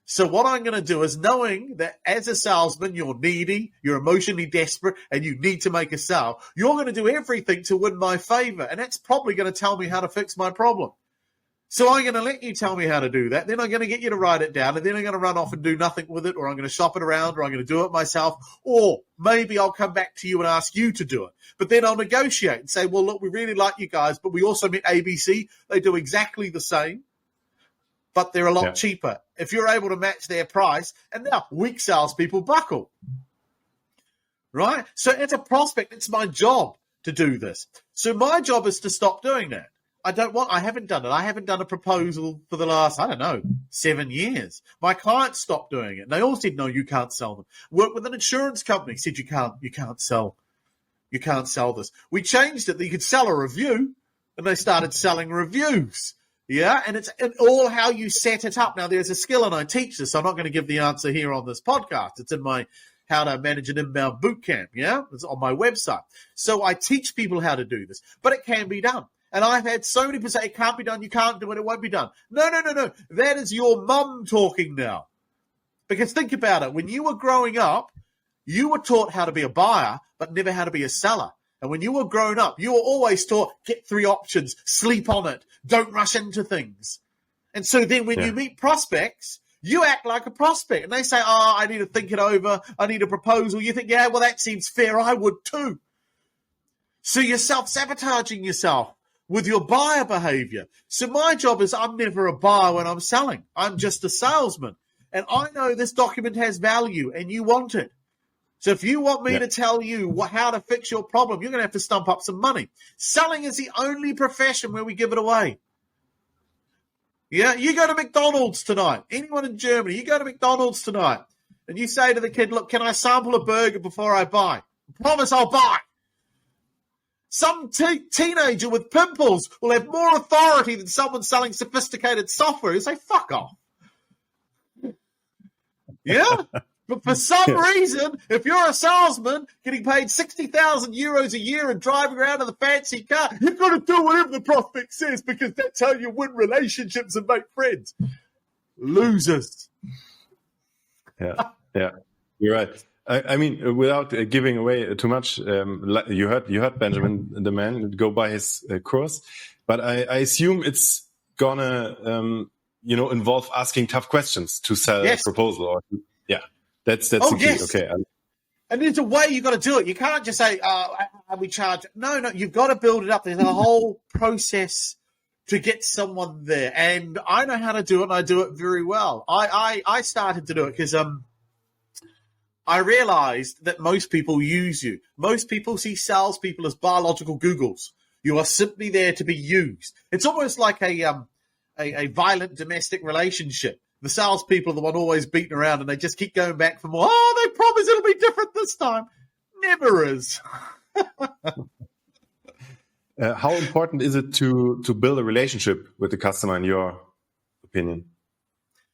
So what I'm going to do is, knowing that as a salesman, you're needy, you're emotionally desperate, and you need to make a sale, you're going to do everything to win my favor. And that's probably going to tell me how to fix my problem. So I'm going to let you tell me how to do that. Then I'm going to get you to write it down, and then I'm going to run off and do nothing with it, or I'm going to shop it around, or I'm going to do it myself, or maybe I'll come back to you and ask you to do it. But then I'll negotiate and say, well, look, we really like you guys, but we also met ABC. They do exactly the same, but they're a lot cheaper. If you're able to match their price, and now weak salespeople buckle, right? So as a prospect, it's my job to do this. So my job is to stop doing that. I haven't done it. I haven't done a proposal for the last, 7 years. My clients stopped doing it. And they all said, no, you can't sell them. Worked with an insurance company, said you can't sell this. We changed it that you could sell a review, and they started selling reviews. Yeah, and it's all how you set it up. Now, there's a skill, and I teach this. I'm not going to give the answer here on this podcast. It's in my How to Manage an Inbound Bootcamp, It's on my website. So I teach people how to do this, but it can be done. And I've had so many people say, it can't be done, you can't do it, it won't be done. No. That is your mum talking now. Because think about it. When you were growing up, you were taught how to be a buyer, but never how to be a seller. And when you were growing up, you were always taught, get 3 options, sleep on it, don't rush into things. And so then when you meet prospects, you act like a prospect. And they say, oh, I need to think it over. I need a proposal. You think, yeah, well, that seems fair. I would too. So you're self-sabotaging yourself with your buyer behavior. So my job is I'm never a buyer when I'm selling. I'm just a salesman. And I know this document has value and you want it. So if you want me to tell you how to fix your problem, you're going to have to stump up some money. Selling is the only profession where we give it away. Yeah, you go to McDonald's tonight. Anyone in Germany, you go to McDonald's tonight and you say to the kid, look, can I sample a burger before I buy? I promise I'll buy. Some teenager with pimples will have more authority than someone selling sophisticated software. You say, fuck off. Yeah? But for some reason, if you're a salesman getting paid 60,000 euros a year and driving around in the fancy car, you've got to do whatever the prospect says because that's how you win relationships and make friends. Losers. Yeah, you're right. I mean, without giving away too much, you heard Benjamin, the man, go by his course, but I assume it's gonna, involve asking tough questions to sell a proposal. Or, that's the key. Yes. Okay. And there's a way you got to do it. You can't just say, we charge. No, you've got to build it up. There's a whole process to get someone there. And I know how to do it, and I do it very well. I started to do it because I realized that most people use you. Most people see salespeople as biological Googles. You are simply there to be used. It's almost like a violent domestic relationship. The salespeople are the one always beating around, and they just keep going back for more. Oh, they promise it'll be different this time. Never is. How important is it to build a relationship with the customer, in your opinion?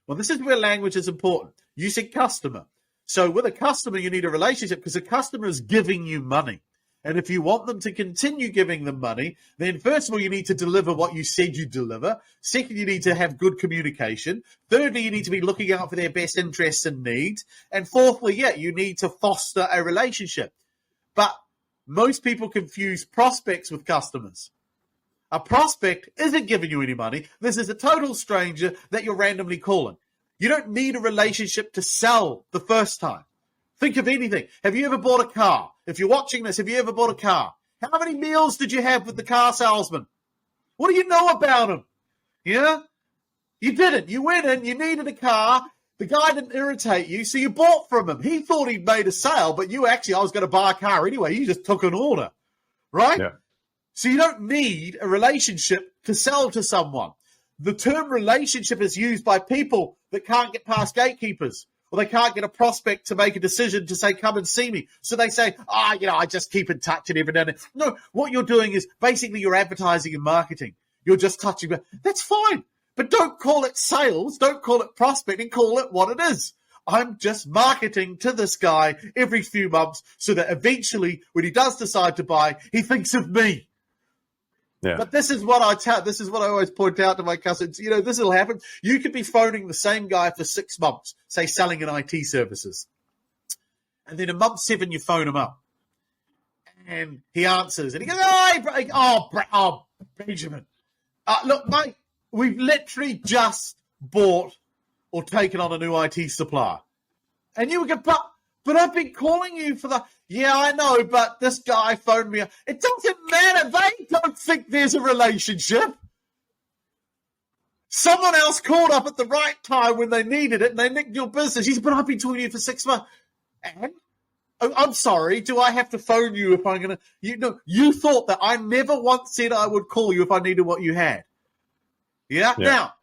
Well, this is where language is important. You said customer. So with a customer, you need a relationship because the customer is giving you money. And if you want them to continue giving them money, then first of all, you need to deliver what you said you deliver. Second, you need to have good communication. Thirdly, you need to be looking out for their best interests and needs. And fourthly, you need to foster a relationship. But most people confuse prospects with customers. A prospect isn't giving you any money. This is a total stranger that you're randomly calling. You don't need a relationship to sell the first time. Think of anything. Have you ever bought a car? If you're watching this, have you ever bought a car? How many meals did you have with the car salesman? What do you know about him? Yeah? You didn't. You went in, you needed a car. The guy didn't irritate you, so you bought from him. He thought he'd made a sale, but you actually, I was going to buy a car anyway. You just took an order, right? Yeah. So you don't need a relationship to sell to someone. The term relationship is used by people that can't get past gatekeepers. Or they can't get a prospect to make a decision to say, come and see me. So they say, I just keep in touch and every now and then. No, what you're doing is basically you're advertising and marketing. You're just touching. That's fine. But don't call it sales. Don't call it prospecting. Call it what it is. I'm just marketing to this guy every few months so that eventually when he does decide to buy, he thinks of me. Yeah. But this is what I always point out to my customers. This will happen. You could be phoning the same guy for 6 months, say selling in IT services. And then in month 7, you phone him up. And he answers. And he goes, Benjamin. Look, mate, we've literally just bought or taken on a new IT supplier. And you would go, but I've been calling you for the... Yeah, I know, but this guy phoned me. It doesn't matter. They don't think there's a relationship. Someone else called up at the right time when they needed it, and they nicked your business. He said, but I've been talking to you for 6 months. And? Oh, I'm sorry. Do I have to phone you if I'm going to... You thought that I never once said I would call you if I needed what you had. Yeah? Now,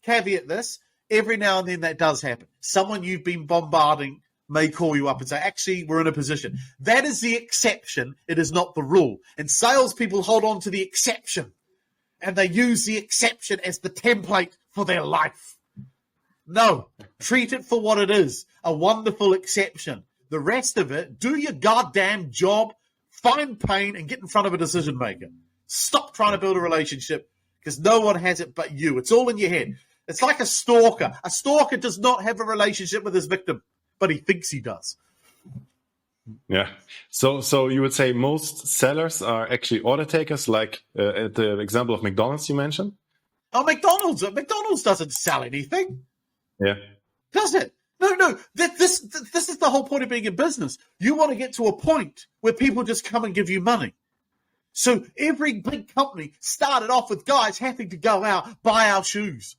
caveat this. Every now and then that does happen. Someone you've been bombarding may call you up and say, actually, we're in a position. That is the exception. It is not the rule. And salespeople hold on to the exception. And they use the exception as the template for their life. No. Treat it for what it is. A wonderful exception. The rest of it, do your goddamn job, find pain, and get in front of a decision maker. Stop trying to build a relationship because no one has it but you. It's all in your head. It's like a stalker. A stalker does not have a relationship with his victim. But he thinks he does. Yeah. So you would say most sellers are actually order takers, like at the example of McDonald's you mentioned? Oh, McDonald's doesn't sell anything, Yeah. does it? No. This is the whole point of being in business. You want to get to a point where people just come and give you money. So every big company started off with guys having to go out, buy our shoes,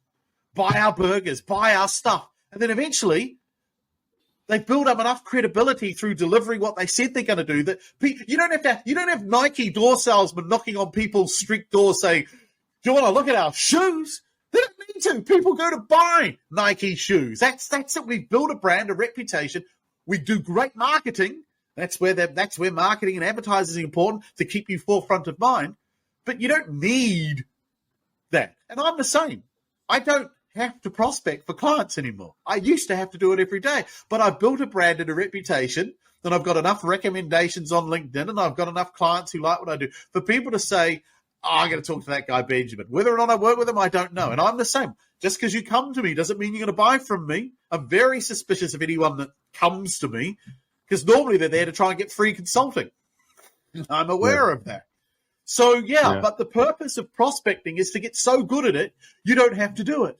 buy our burgers, buy our stuff. And then eventually they build up enough credibility through delivering what they said they're going to do that you don't have Nike door salesmen knocking on people's street doors saying, do you want to look at our shoes? They don't need to. People go to buy Nike shoes. That's it. We build a brand, a reputation. We do great marketing. That's where marketing and advertising is important, to keep you forefront of mind. But you don't need that. And I'm the same. I don't have to prospect for clients anymore. I used to have to do it every day. But I've built a brand and a reputation, and I've got enough recommendations on LinkedIn, and I've got enough clients who like what I do for people to say, I'm going to talk to that guy, Benjamin. Whether or not I work with him, I don't know. And I'm the same. Just because you come to me doesn't mean you're going to buy from me. I'm very suspicious of anyone that comes to me, because normally they're there to try and get free consulting. I'm aware of that. So, but the purpose of prospecting is to get so good at it, you don't have to do it.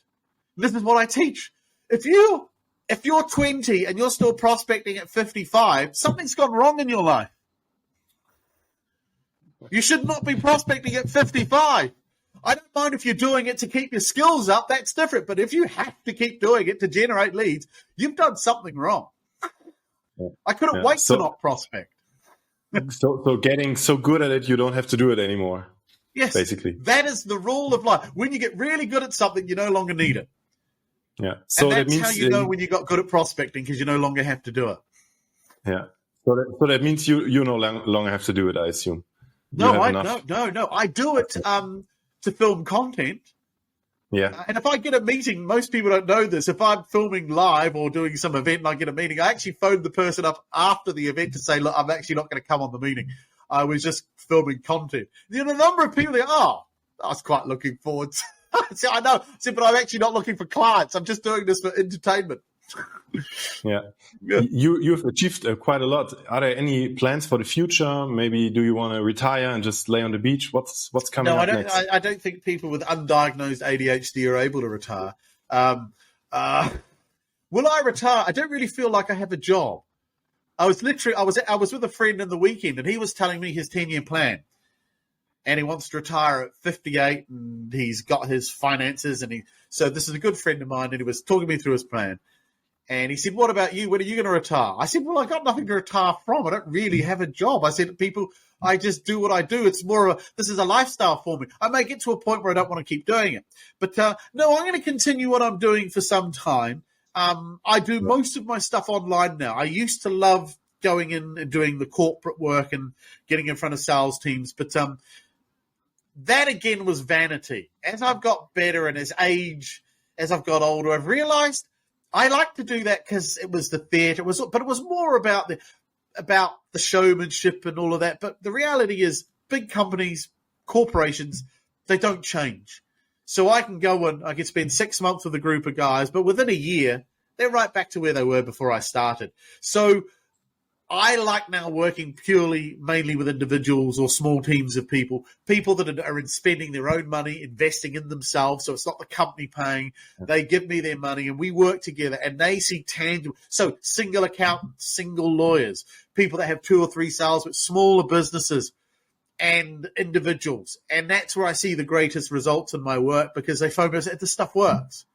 This is what I teach. If you're 20 and you're still prospecting at 55, something's gone wrong in your life. You should not be prospecting at 55. I don't mind if you're doing it to keep your skills up. That's different. But if you have to keep doing it to generate leads, you've done something wrong. I couldn't wait to not prospect. So getting so good at it, you don't have to do it anymore. Yes, basically. That is the rule of life. When you get really good at something, you no longer need it. Yeah. So and that's that means how you know when you got good at prospecting, because you no longer have to do it. Yeah. So that means you no longer have to do it, I assume. No. I do it to film content. Yeah. And if I get a meeting, most people don't know this. If I'm filming live or doing some event and I get a meeting, I actually phone the person up after the event to say, look, I'm actually not going to come on the meeting. I was just filming content. The number of people there, I was quite looking forward to see, I know. See, but I'm actually not looking for clients. I'm just doing this for entertainment. Yeah. You've achieved quite a lot. Are there any plans for the future? Maybe do you want to retire and just lay on the beach? What's coming up next? I don't think people with undiagnosed ADHD are able to retire. Will I retire? I don't really feel like I have a job. I was with a friend in the weekend, and he was telling me his 10-year plan. And he wants to retire at 58, and he's got his finances. So this is a good friend of mine, and he was talking me through his plan. And he said, what about you? When are you going to retire? I said, well, I got nothing to retire from. I don't really have a job. I said to people, I just do what I do. It's this is a lifestyle for me. I may get to a point where I don't want to keep doing it. But no, I'm going to continue what I'm doing for some time. I do most of my stuff online now. I used to love going in and doing the corporate work and getting in front of sales teams. But that, again, was vanity. As I've got better and as I've got older, I've realized I like to do that because it was the theatre. But it was more about the showmanship and all of that. But the reality is big companies, corporations, they don't change. So I can go and I can spend 6 months with a group of guys, but within a year, they're right back to where they were before I started. So I like now working mainly with individuals or small teams of people that are spending their own money, investing in themselves. So it's not the company paying. They give me their money and we work together and they see tangible. So single accountants, single lawyers, people that have 2 or 3 sales with smaller businesses and individuals. And that's where I see the greatest results in my work because they focus that this stuff works.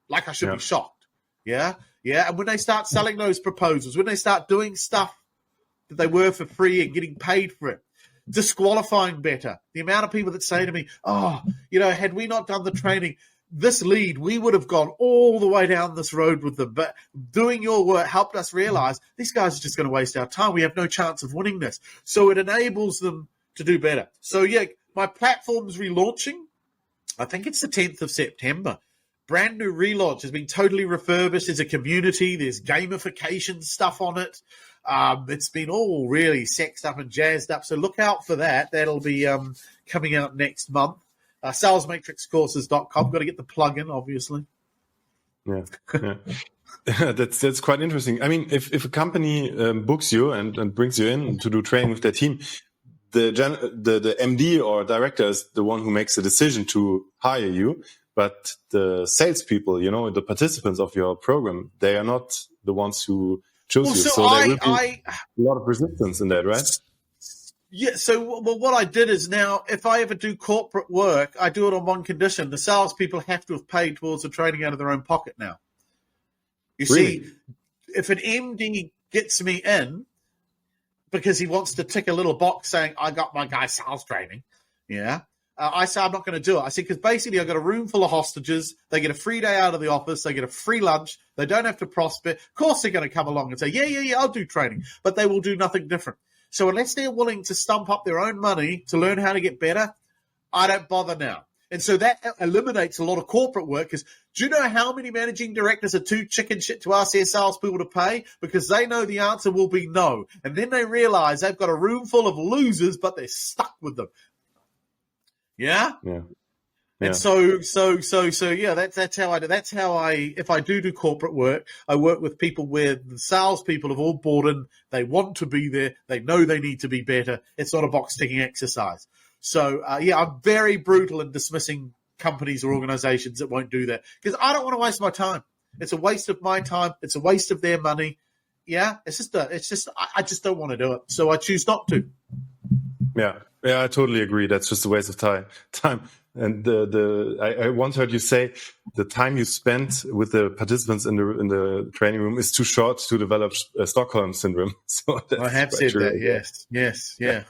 Like I should be shocked. Yeah. Yeah. And when they start selling those proposals, when they start doing stuff that they were for free and getting paid for it, disqualifying better. The amount of people that say to me, had we not done the training, this lead, we would have gone all the way down this road with them. But doing your work helped us realize these guys are just going to waste our time. We have no chance of winning this. So it enables them to do better. So, my platform's relaunching. I think it's the 10th of September. Brand new relaunch has been totally refurbished. There's a community. There's gamification stuff on it. It's been all really sexed up and jazzed up. So look out for that. That'll be coming out next month. Salesmatrixcourses.com. Got to get the plug in, obviously. Yeah. That's quite interesting. I mean, if a company books you and brings you in to do training with their team, the MD or director is the one who makes the decision to hire you, but the salespeople, the participants of your program, they are not the ones who chose you. So there will be a lot of resistance in that, right? Yeah. So what I did is now, if I ever do corporate work, I do it on one condition: the salespeople have to have paid towards the training out of their own pocket now. You see, if an MD gets me in because he wants to tick a little box saying, I got my guy sales training, I say, I'm not going to do it. I say, because basically I've got a room full of hostages. They get a free day out of the office. They get a free lunch. They don't have to prospect. Of course they're going to come along and say, yeah, I'll do training. But they will do nothing different. So unless they're willing to stump up their own money to learn how to get better, I don't bother now. And so that eliminates a lot of corporate work, because do you know how many managing directors are too chicken shit to ask their salespeople to pay? Because they know the answer will be no. And then they realize they've got a room full of losers, but they're stuck with them. Yeah? Yeah. And so that's how I do. That's how if I do corporate work, I work with people where the salespeople have all bought in. They want to be there. They know they need to be better. It's not a box ticking exercise. So, I'm very brutal in dismissing companies or organizations that won't do that, because I don't want to waste my time. It's a waste of my time. It's a waste of their money. Yeah, I just don't want to do it. So I choose not to. Yeah, I totally agree. That's just a waste of time. And I once heard you say the time you spent with the participants in the training room is too short to develop Stockholm syndrome. So I have said true. That. Yes, yeah.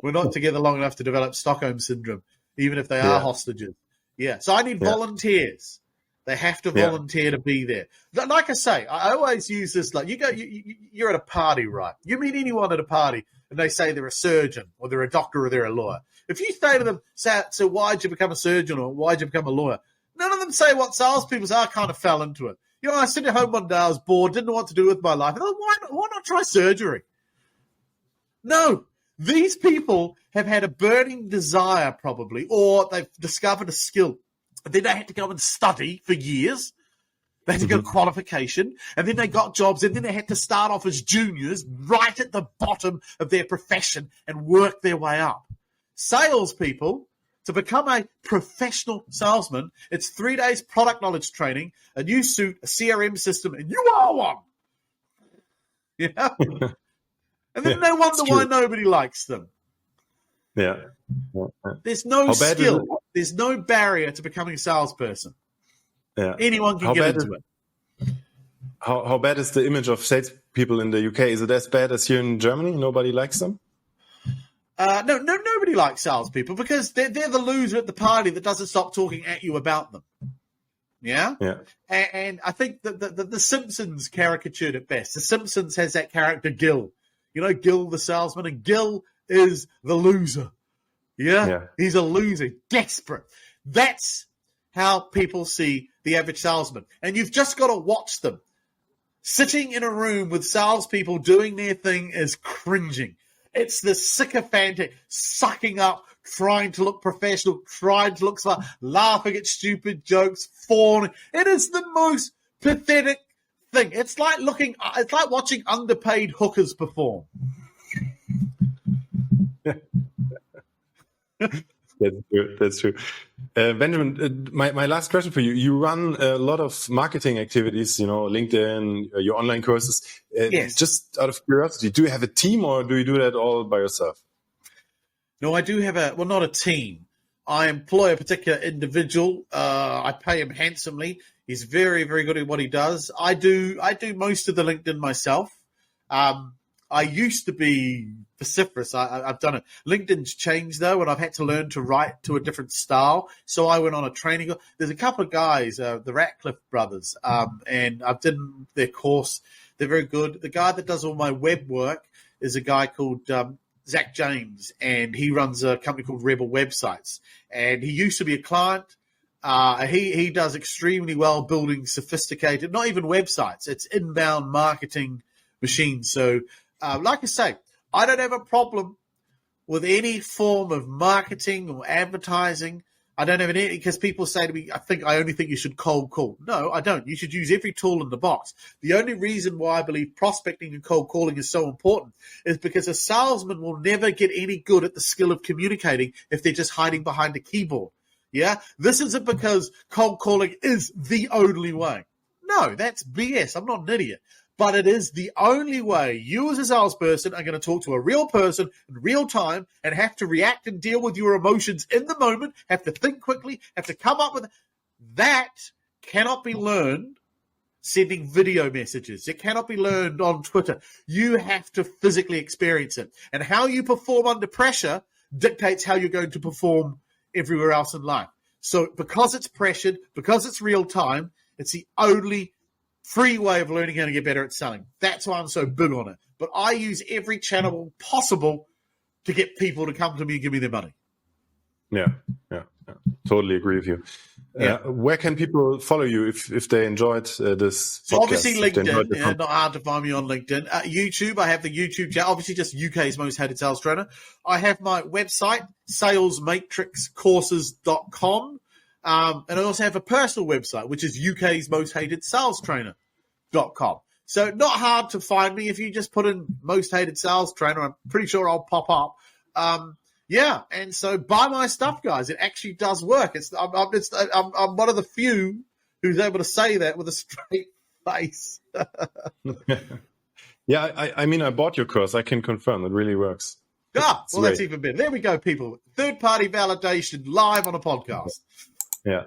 We're not together long enough to develop Stockholm syndrome, even if they are hostages. Yeah. So I need volunteers. They have to volunteer to be there. Like I say, I always use this. Like you're at a party, right? You meet anyone at a party, and they say they're a surgeon or they're a doctor or they're a lawyer. If you say to them, so why'd you become a surgeon or why'd you become a lawyer? None of them say what salespeople say. I kind of fell into it. I sit at home one day, I was bored, didn't know what to do with my life. I thought, why not try surgery? No, these people have had a burning desire probably, or they've discovered a skill. Then they had to go and study for years. They had to get a qualification, and then they got jobs, and then they had to start off as juniors right at the bottom of their profession and work their way up. Salespeople, to become a professional salesman, it's 3 days product knowledge training, a new suit, a CRM system, and you are one. Yeah. And then no wonder why nobody likes them. Yeah. There's no skill. There's no barrier to becoming a salesperson. Yeah. Anyone can get into it. How bad is the image of salespeople in the UK? Is it as bad as here in Germany? Nobody likes them? No, nobody likes salespeople, because they're the loser at the party that doesn't stop talking at you about them. Yeah? Yeah. And I think that the Simpsons caricatured it best. The Simpsons has that character, Gil. Gil the salesman, and Gil is the loser. Yeah? He's a loser, desperate. That's how people see the average salesman. And you've just got to watch them. Sitting in a room with salespeople doing their thing is cringing. It's the sycophantic, sucking up, trying to look professional, trying to look smart, laughing at stupid jokes, fawning. It is the most pathetic thing. It's like watching underpaid hookers perform. That's true. Benjamin, my last question for you. You run a lot of marketing activities, LinkedIn, your online courses. Yes. Just out of curiosity, do you have a team, or do you do that all by yourself? No, I do have not a team. I employ a particular individual. I pay him handsomely. He's very, very good at what he does. I do most of the LinkedIn myself. I used to be vociferous. I've done it. LinkedIn's changed, though, and I've had to learn to write to a different style. So I went on a training. There's a couple of guys, the Ratcliffe brothers, and I've done their course. They're very good. The guy that does all my web work is a guy called Zach James, and he runs a company called Rebel Websites. And he used to be a client. He does extremely well building sophisticated, not even websites. It's inbound marketing machines. So, like I say, I don't have a problem with any form of marketing or advertising. I don't have any, because people say to me, I only think you should cold call. No, I don't. You should use every tool in the box. The only reason why I believe prospecting and cold calling is so important is because a salesman will never get any good at the skill of communicating if they're just hiding behind a keyboard. Yeah? This isn't because cold calling is the only way. No, that's BS. I'm not an idiot. But it is the only way you as a salesperson are going to talk to a real person in real time and have to react and deal with your emotions in the moment, have to think quickly, have to come up with that. Cannot be learned sending video messages. It cannot be learned on Twitter. You have to physically experience it. And how you perform under pressure dictates how you're going to perform everywhere else in life. So because it's pressured, because it's real time, it's the only free way of learning how to get better at selling. That's why I'm so big on it. But I use every channel possible to get people to come to me and give me their money. Yeah. Totally agree with you. Where can people follow you if they enjoyed this So podcast? obviously LinkedIn, not hard to find me on LinkedIn. YouTube, I have the YouTube channel, obviously just UK's most hated sales trainer. I have my website, salesmatrixcourses.com. And I also have a personal website, which is UK's most hated sales trainer.com. So not hard to find me. If you just put in most hated sales trainer, I'm pretty sure I'll pop up. And so buy my stuff, guys. It actually does work. I'm one of the few who's able to say that with a straight face. I mean, I bought your course. I can confirm it really works. That's even better. There we go, people. Third-party validation live on a podcast. Yeah,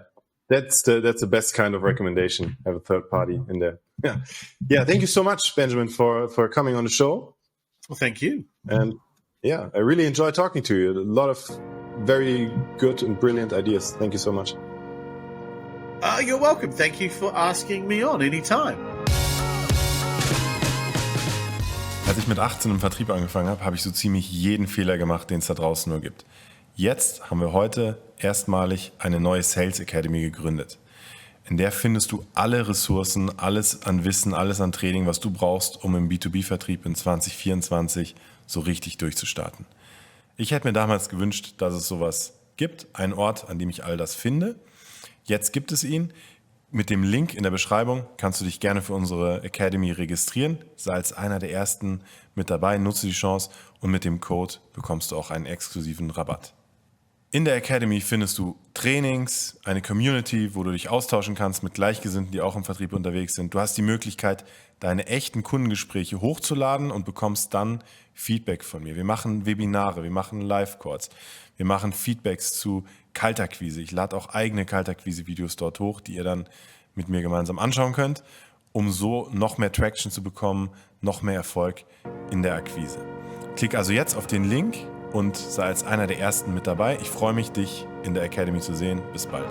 that's the best kind of recommendation. Have a third party in there. Yeah. Thank you so much, Benjamin, for coming on the show. Well, thank you. And I really enjoyed talking to you. A lot of very good and brilliant ideas. Thank you so much. You're welcome. Thank you for asking me on anytime. Als ich mit 18 im Vertrieb angefangen habe, habe ich so ziemlich jeden Fehler gemacht, den es da draußen nur gibt. Jetzt haben wir heute erstmalig eine neue Sales Academy gegründet. In der findest du alle Ressourcen, alles an Wissen, alles an Training, was du brauchst, um im B2B-Vertrieb in 2024 so richtig durchzustarten. Ich hätte mir damals gewünscht, dass es sowas gibt, einen Ort, an dem ich all das finde. Jetzt gibt es ihn. Mit dem Link in der Beschreibung kannst du dich gerne für unsere Academy registrieren. Sei als einer der ersten mit dabei, nutze die Chance und mit dem Code bekommst du auch einen exklusiven Rabatt. In der Academy findest du Trainings, eine Community, wo du dich austauschen kannst mit Gleichgesinnten, die auch im Vertrieb unterwegs sind. Du hast die Möglichkeit, deine echten Kundengespräche hochzuladen und bekommst dann Feedback von mir. Wir machen Webinare, wir machen Live-Calls, wir machen Feedbacks zu Kaltakquise. Ich lade auch eigene Kaltakquise-Videos dort hoch, die ihr dann mit mir gemeinsam anschauen könnt, um so noch mehr Traction zu bekommen, noch mehr Erfolg in der Akquise. Klick also jetzt auf den Link und sei als einer der Ersten mit dabei. Ich freue mich, dich in der Academy zu sehen. Bis bald.